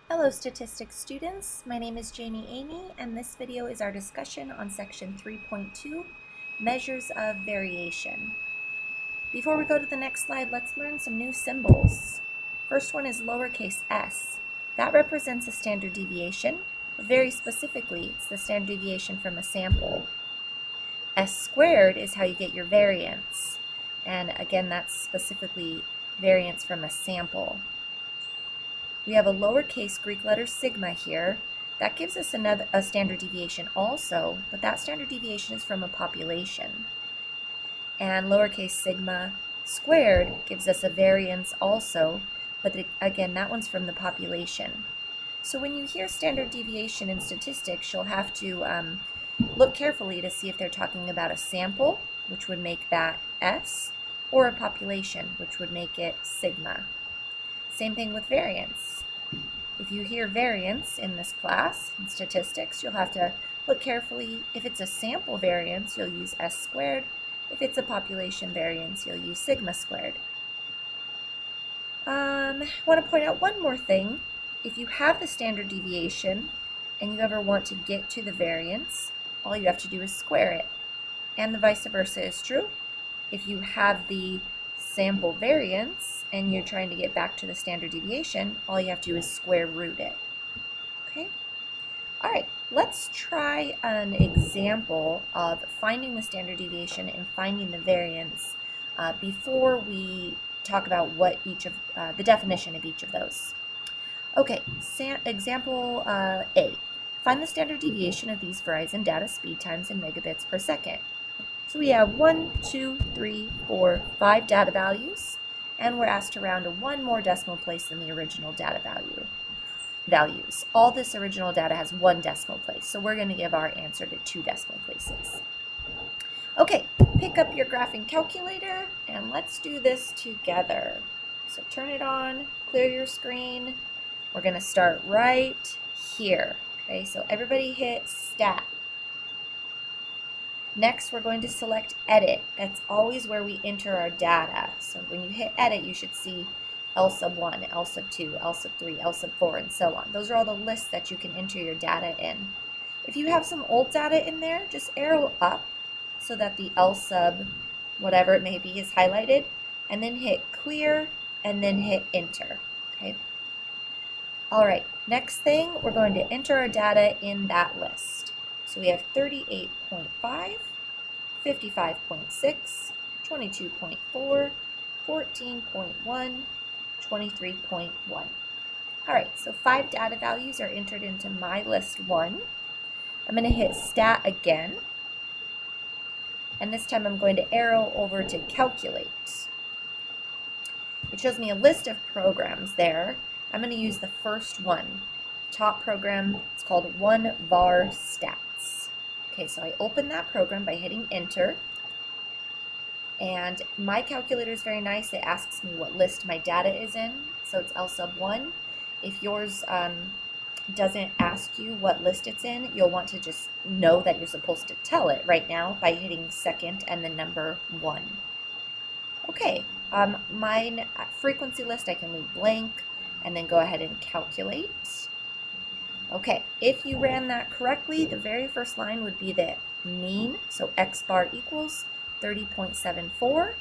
Hello statistics students, my name is Emigh, and this video is our discussion on section 3.2, measures of variation. Before we go to the next slide, let's learn some new symbols. First one is lowercase s. That represents a standard deviation, but very specifically, it's the standard deviation from a sample. S squared is how you get your variance, and again, that's specifically variance from a sample. We have a lowercase Greek letter sigma here. That gives us a standard deviation also, but that standard deviation is from a population. And lowercase sigma squared gives us a variance also, but again, that one's from the population. So when you hear standard deviation in statistics, you'll have to look carefully to see if they're talking about a sample, which would make that S, or a population, which would make it sigma. Same thing with variance. If you hear variance in this class, in statistics, you'll have to look carefully. If it's a sample variance, you'll use S squared. If it's a population variance, you'll use sigma squared. I want to point out one more thing. If you have the standard deviation and you ever want to get to the variance, all you have to do is square it. And the vice versa is true. If you have the sample variance and you're trying to get back to the standard deviation, all you have to do is square root it. Okay? All right, let's try an example of finding the standard deviation and finding the variance before we talk about what each of the definition of each of those. Okay, example A. Find the standard deviation of these Verizon data speed times in megabits per second. So we have 1, 2, 3, 4, 5 data values, and we're asked to round to one more decimal place than the original data values. All this original data has one decimal place, so we're going to give our answer to 2 decimal places. Okay, pick up your graphing calculator, and let's do this together. So turn it on, clear your screen. We're going to start right here. Okay, so everybody hit Stat. Next, we're going to select Edit. That's always where we enter our data. So when you hit Edit, you should see L sub 1, L sub 2, L sub 3, L sub 4, and so on. Those are all the lists that you can enter your data in. If you have some old data in there, just arrow up so that the L sub, whatever it may be, is highlighted, and then hit Clear, and then hit Enter. Okay. All right, next thing, we're going to enter our data in that list. So we have 38.5, 55.6, 22.4, 14.1, 23.1. All right, so 5 data values are entered into my list 1. I'm going to hit Stat again, and this time I'm going to arrow over to Calculate. It shows me a list of programs there. I'm going to use the first one. Top program, it's called Var Stat. Okay, so I open that program by hitting Enter, and my calculator is very nice. It asks me what list my data is in, so it's L sub 1. If yours doesn't ask you what list it's in, you'll want to just know that you're supposed to tell it right now by hitting second and the number 1. Okay, my frequency list I can leave blank and then go ahead and calculate. Okay, if you ran that correctly, the very first line would be the mean, so x bar equals 30.74,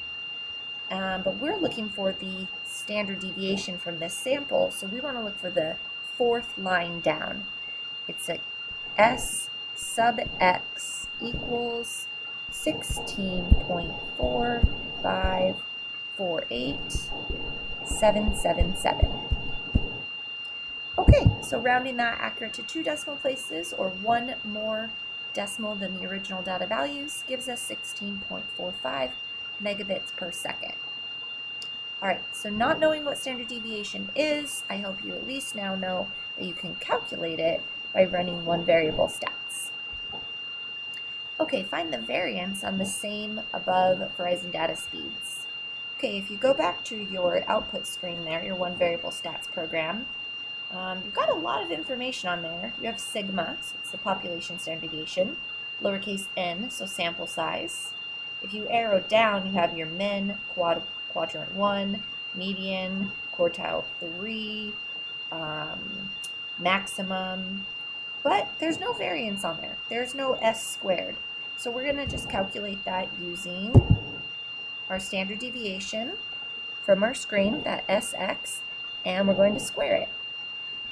but we're looking for the standard deviation from this sample, so we want to look for the 4th line down. It's a S sub x equals 16.4548777. Okay, so rounding that accurate to 2 decimal places, or 1 more decimal than the original data values, gives us 16.45 megabits per second. All right, so not knowing what standard deviation is, I hope you at least now know that you can calculate it by running one variable stats. Okay, find the variance on the same above Verizon data speeds. Okay, if you go back to your output screen there, your one variable stats program, you've got a lot of information on there. You have sigma, so it's the population standard deviation, lowercase n, so sample size. If you arrow down, you have your min, quadrant 1, median, quartile 3, maximum, but there's no variance on there. There's no s squared. So we're going to just calculate that using our standard deviation from our screen, that sx, and we're going to square it.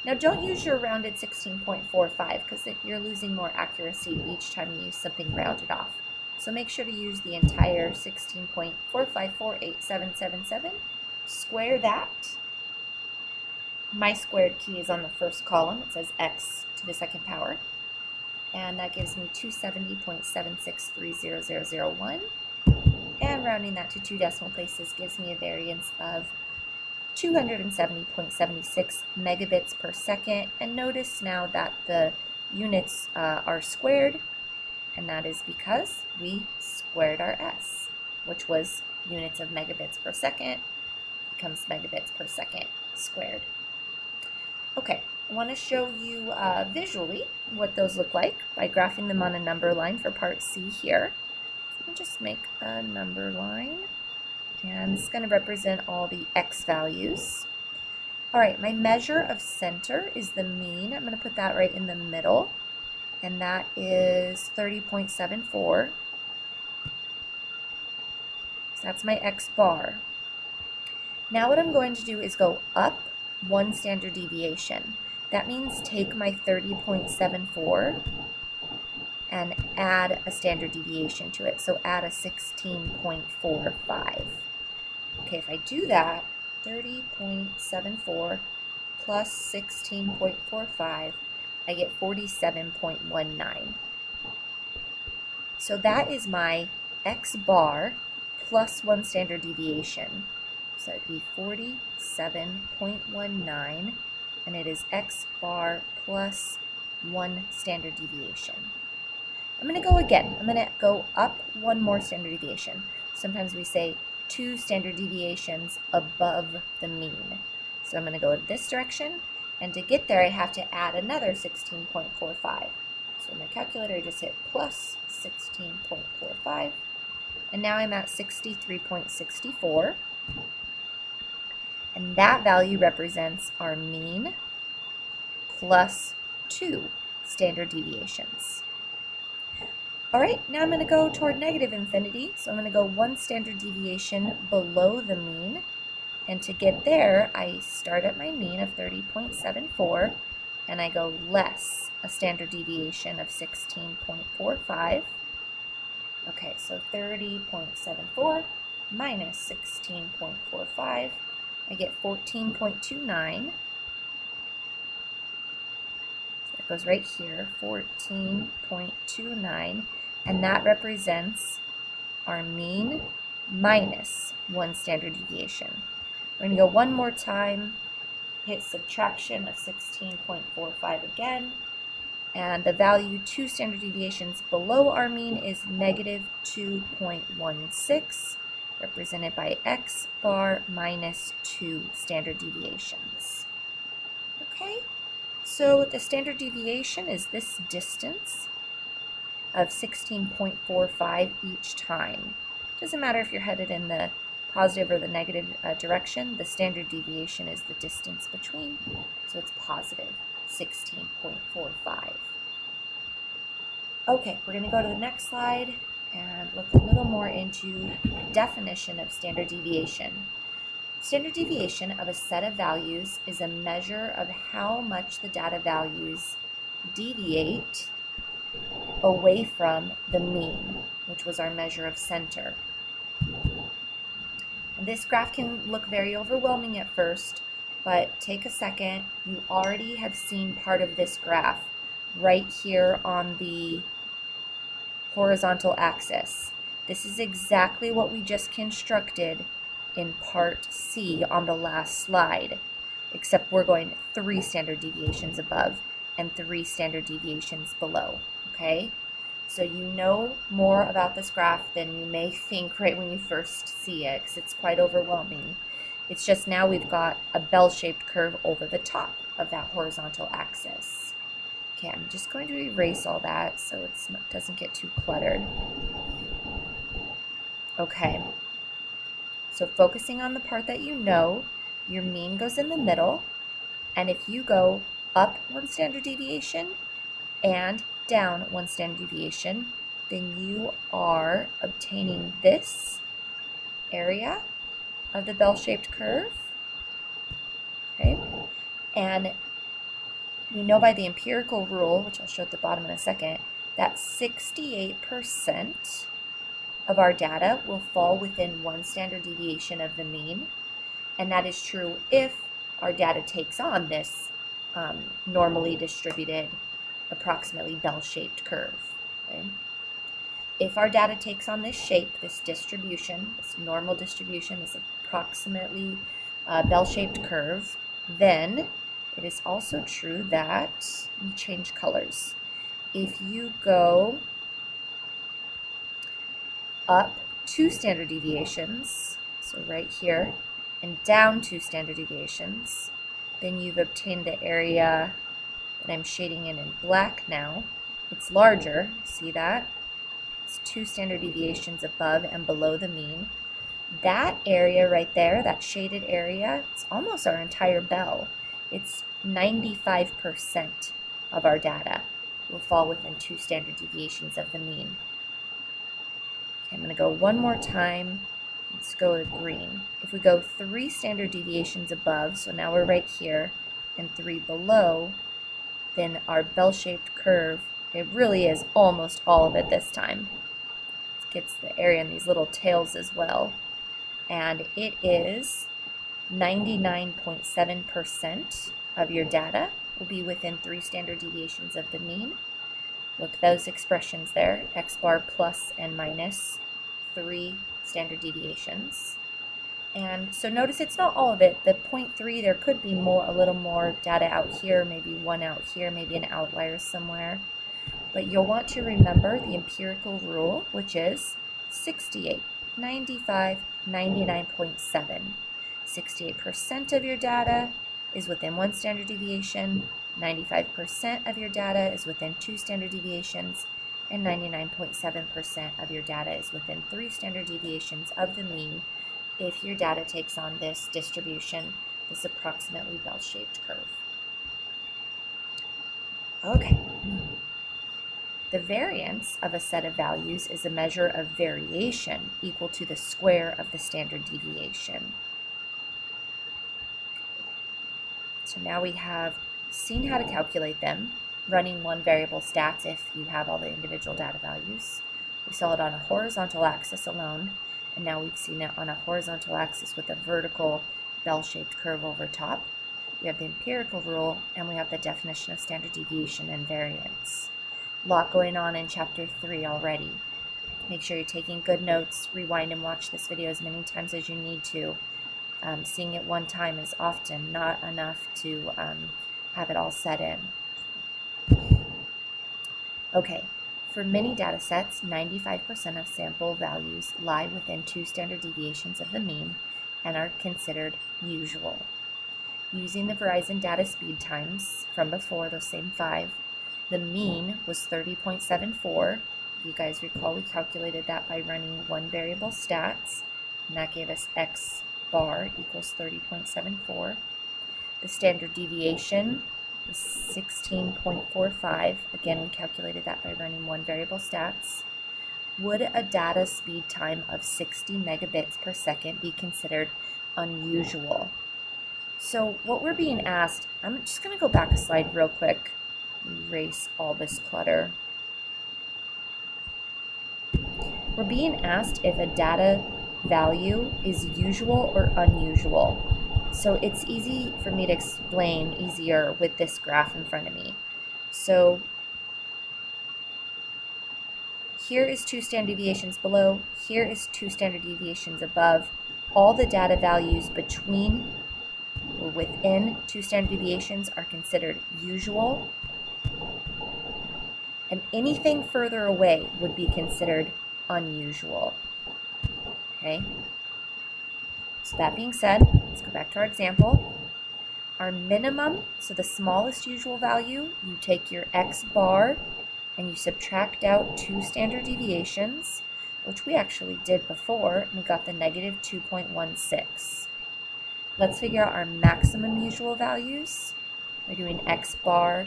Now don't use your rounded 16.45 because you're losing more accuracy each time you use something rounded off. So make sure to use the entire 16.4548777. Square that. My squared key is on the first column. It says x to the second power. And that gives me 270.76300001. And rounding that to 2 decimal places gives me a variance of 270.76 megabits per second. And notice now that the units are squared, and that is because we squared our s, which was units of megabits per second, becomes megabits per second squared. Okay, I want to show you visually what those look like by graphing them on a number line for part C here. So I'll just make a number line, and this is going to represent all the x values. All right, my measure of center is the mean. I'm going to put that right in the middle, and that is 30.74. So that's my x bar. Now what I'm going to do is go up 1 standard deviation. That means take my 30.74 and add a standard deviation to it. So add a 16.45. Okay, if I do that, 30.74 plus 16.45, I get 47.19. So that is my x bar plus 1 standard deviation. So it would be 47.19, and it is x bar plus 1 standard deviation. I'm going to go again. I'm going to go up 1 more standard deviation. Sometimes we say 2 standard deviations above the mean. So I'm going to go in this direction, and to get there I have to add another 16.45. So in my calculator I just hit plus 16.45, and now I'm at 63.64. And that value represents our mean plus 2 standard deviations. All right, now I'm going to go toward negative infinity. So I'm going to go 1 standard deviation below the mean. And to get there, I start at my mean of 30.74, and I go less a standard deviation of 16.45. Okay, so 30.74 minus 16.45. I get 14.29. That goes right here, 14.29, and that represents our mean minus 1 standard deviation. We're going to go one more time, hit subtraction of 16.45 again, and the value 2 standard deviations below our mean is negative 2.16. represented by x bar minus 2 standard deviations. Okay, so the standard deviation is this distance of 16.45 each time. Doesn't matter if you're headed in the positive or the negative direction, the standard deviation is the distance between, so it's positive 16.45. Okay, we're going to go to the next slide and look a little more into the definition of standard deviation. Standard deviation of a set of values is a measure of how much the data values deviate away from the mean, which was our measure of center. And this graph can look very overwhelming at first, but take a second. You already have seen part of this graph right here on the horizontal axis. This is exactly what we just constructed in part C on the last slide, except we're going 3 standard deviations above and 3 standard deviations below, okay? So you know more about this graph than you may think right when you first see it, because it's quite overwhelming. It's just now we've got a bell-shaped curve over the top of that horizontal axis. Okay, I'm just going to erase all that so it doesn't get too cluttered. Okay, so focusing on the part that you know, your mean goes in the middle, and if you go up 1 standard deviation and down 1 standard deviation, then you are obtaining this area of the bell-shaped curve. Okay, and we know by the empirical rule, which I'll show at the bottom in a second, that 68% of our data will fall within 1 standard deviation of the mean, and that is true if our data takes on this normally distributed, approximately bell-shaped curve. Okay? If our data takes on this shape, this distribution, this normal distribution, this approximately bell-shaped curve, then it is also true that, let me change colors. If you go up 2 standard deviations, so right here, and down 2 standard deviations, then you've obtained the area that I'm shading in black now. It's larger, see that? It's 2 standard deviations above and below the mean. That area right there, that shaded area, it's almost our entire bell. It's 95% of our data will fall within 2 standard deviations of the mean. Okay, I'm going to go one more time. Let's go to green. If we go 3 standard deviations above, so now we're right here, and 3 below, then our bell-shaped curve, it really is almost all of it this time. It gets the area in these little tails as well. And it is 99.7% of your data will be within 3 standard deviations of the mean. Look, those expressions there, x bar plus and minus 3 standard deviations. And so notice it's not all of it. The 0.3, there could be a little more data out here, maybe 1 out here, maybe an outlier somewhere. But you'll want to remember the empirical rule, which is 68, 95, 99.7. 68% of your data is within 1 standard deviation, 95% of your data is within 2 standard deviations, and 99.7% of your data is within 3 standard deviations of the mean if your data takes on this distribution, this approximately bell-shaped curve. Okay. The variance of a set of values is a measure of variation equal to the square of the standard deviation. So now we have seen how to calculate them, running one variable stats if you have all the individual data values. We saw it on a horizontal axis alone, and now we've seen it on a horizontal axis with a vertical bell-shaped curve over top. We have the empirical rule, and we have the definition of standard deviation and variance. A lot going on in chapter 3 already. Make sure you're taking good notes, rewind and watch this video as many times as you need to. Seeing it one time is often not enough to have it all set in. Okay, for many data sets, 95% of sample values lie within 2 standard deviations of the mean and are considered usual. Using the Verizon data speed times from before, those same 5, the mean was 30.74. If you guys recall, we calculated that by running one variable stats, and that gave us x bar equals 30.74. The standard deviation was 16.45. Again, we calculated that by running one variable stats. Would a data speed time of 60 megabits per second be considered unusual? So what we're being asked, I'm just going to go back a slide real quick, erase all this clutter. We're being asked if a data value is usual or unusual. So it's easy for me to explain easier with this graph in front of me. So here is 2 standard deviations below, here is 2 standard deviations above. All the data values between or within 2 standard deviations are considered usual, and anything further away would be considered unusual. Okay? So that being said, let's go back to our example. Our minimum, so the smallest usual value, you take your x bar and you subtract out 2 standard deviations, which we actually did before, and we got the negative 2.16. Let's figure out our maximum usual values. We're doing x bar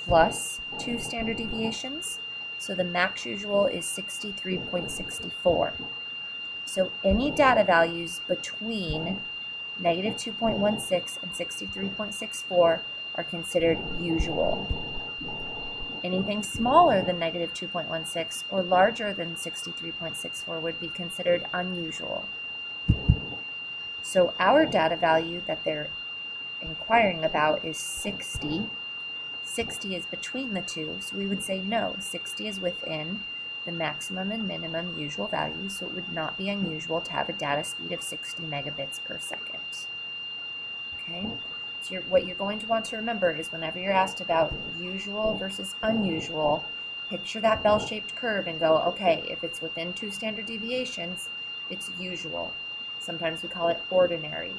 plus 2 standard deviations. So the max usual is 63.64. So any data values between negative 2.16 and 63.64 are considered usual. Anything smaller than negative 2.16 or larger than 63.64 would be considered unusual. So our data value that they're inquiring about is 60. 60 is between the two, so we would say no, 60 is within the maximum and minimum usual values, so it would not be unusual to have a data speed of 60 megabits per second. Okay, so what you're going to want to remember is whenever you're asked about usual versus unusual, picture that bell-shaped curve and go, okay, if it's within 2 standard deviations, it's usual. Sometimes we call it ordinary,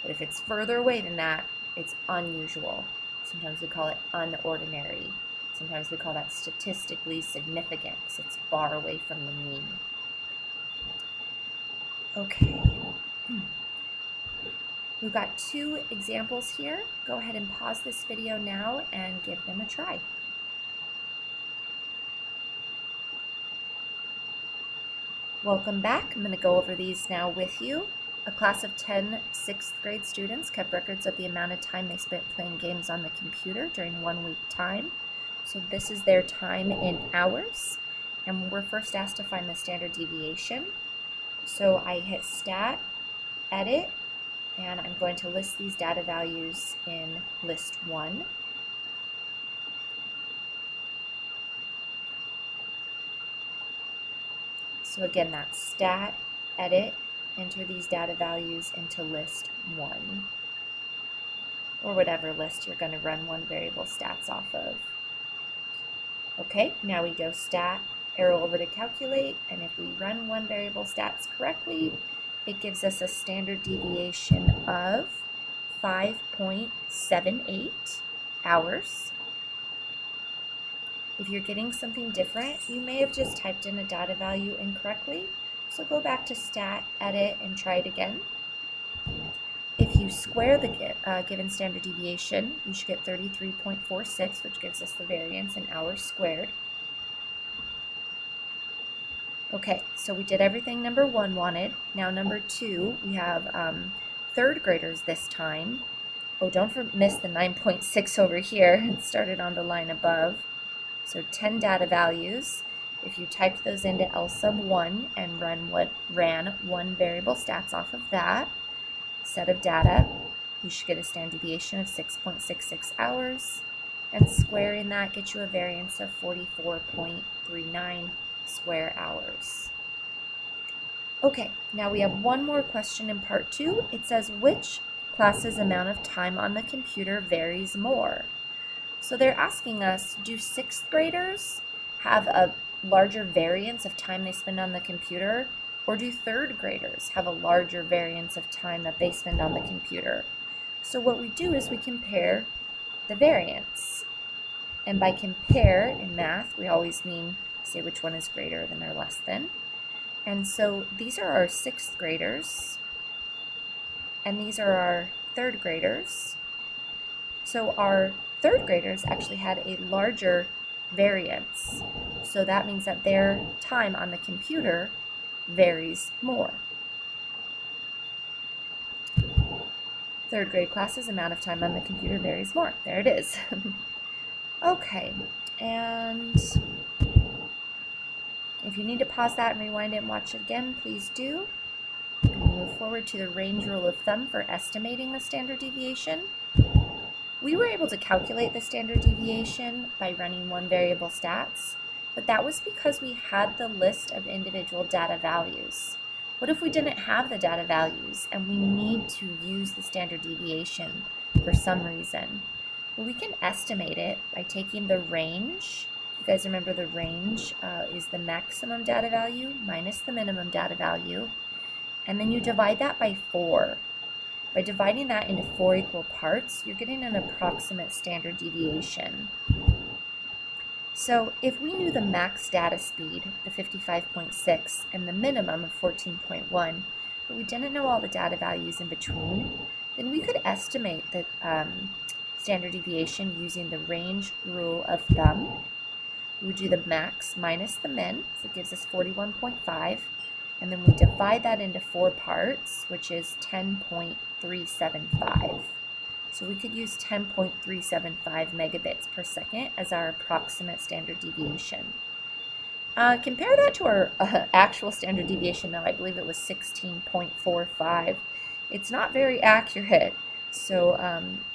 but if it's further away than that, it's unusual. Sometimes we call it unordinary. Sometimes we call that statistically significant because it's far away from the mean. Okay. We've got 2 examples here. Go ahead and pause this video now and give them a try. Welcome back. I'm going to go over these now with you. A class of 10 6th grade students kept records of the amount of time they spent playing games on the computer during 1 week time. So this is their time in hours. And we're first asked to find the standard deviation. So I hit Stat, Edit, and I'm going to list these data values in list 1. So again, that's Stat, Edit, enter these data values into list 1, or whatever list you're going to run one variable stats off of. Okay, now we go Stat, arrow over to calculate, and if we run one variable stats correctly, it gives us a standard deviation of 5.78 hours. If you're getting something different, you may have just typed in a data value incorrectly. So go back to Stat, Edit, and try it again. If you square the given standard deviation, you should get 33.46, which gives us the variance in hours squared. Okay, so we did everything number 1 wanted. Now number 2, we have 3rd graders this time. Oh, don't miss the 9.6 over here. It started on the line above. So 10 data values. If you typed those into L sub 1 and ran one variable stats off of that set of data, you should get a standard deviation of 6.66 hours. And squaring that gets you a variance of 44.39 square hours. Okay, now we have one more question in part 2. It says, which class's amount of time on the computer varies more? So they're asking us, do 6th graders have a larger variance of time they spend on the computer, or do 3rd graders have a larger variance of time that they spend on the computer? So what we do is we compare the variance. And by compare in math, we always mean say which one is greater than or less than. And so these are our 6th graders, and these are our 3rd graders. So our 3rd graders actually had a larger variance. So that means that their time on the computer varies more. 3rd grade classes, amount of time on the computer varies more. There it is. Okay, and if you need to pause that and rewind it and watch it again, please do. I'm going to move forward to the range rule of thumb for estimating the standard deviation. We were able to calculate the standard deviation by running one variable stats, but that was because we had the list of individual data values. What if we didn't have the data values and we need to use the standard deviation for some reason? Well, we can estimate it by taking the range. You guys remember the range is the maximum data value minus the minimum data value, and then you divide that by 4. By dividing that into 4 equal parts, you're getting an approximate standard deviation. So if we knew the max data speed, the 55.6, and the minimum of 14.1, but we didn't know all the data values in between, then we could estimate the standard deviation using the range rule of thumb. We would do the max minus the min, so it gives us 41.5, and then we divide that into 4 parts, which is 10.375. So we could use 10.375 megabits per second as our approximate standard deviation. Compare that to our actual standard deviation, though. I believe it was 16.45. It's not very accurate, so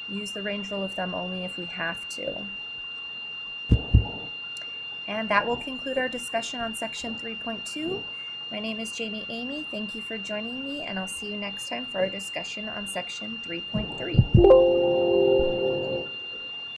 use the range rule of thumb only if we have to. And that will conclude our discussion on section 3.2. My name is Emigh. Thank you for joining me, and I'll see you next time for our discussion on section 3.3.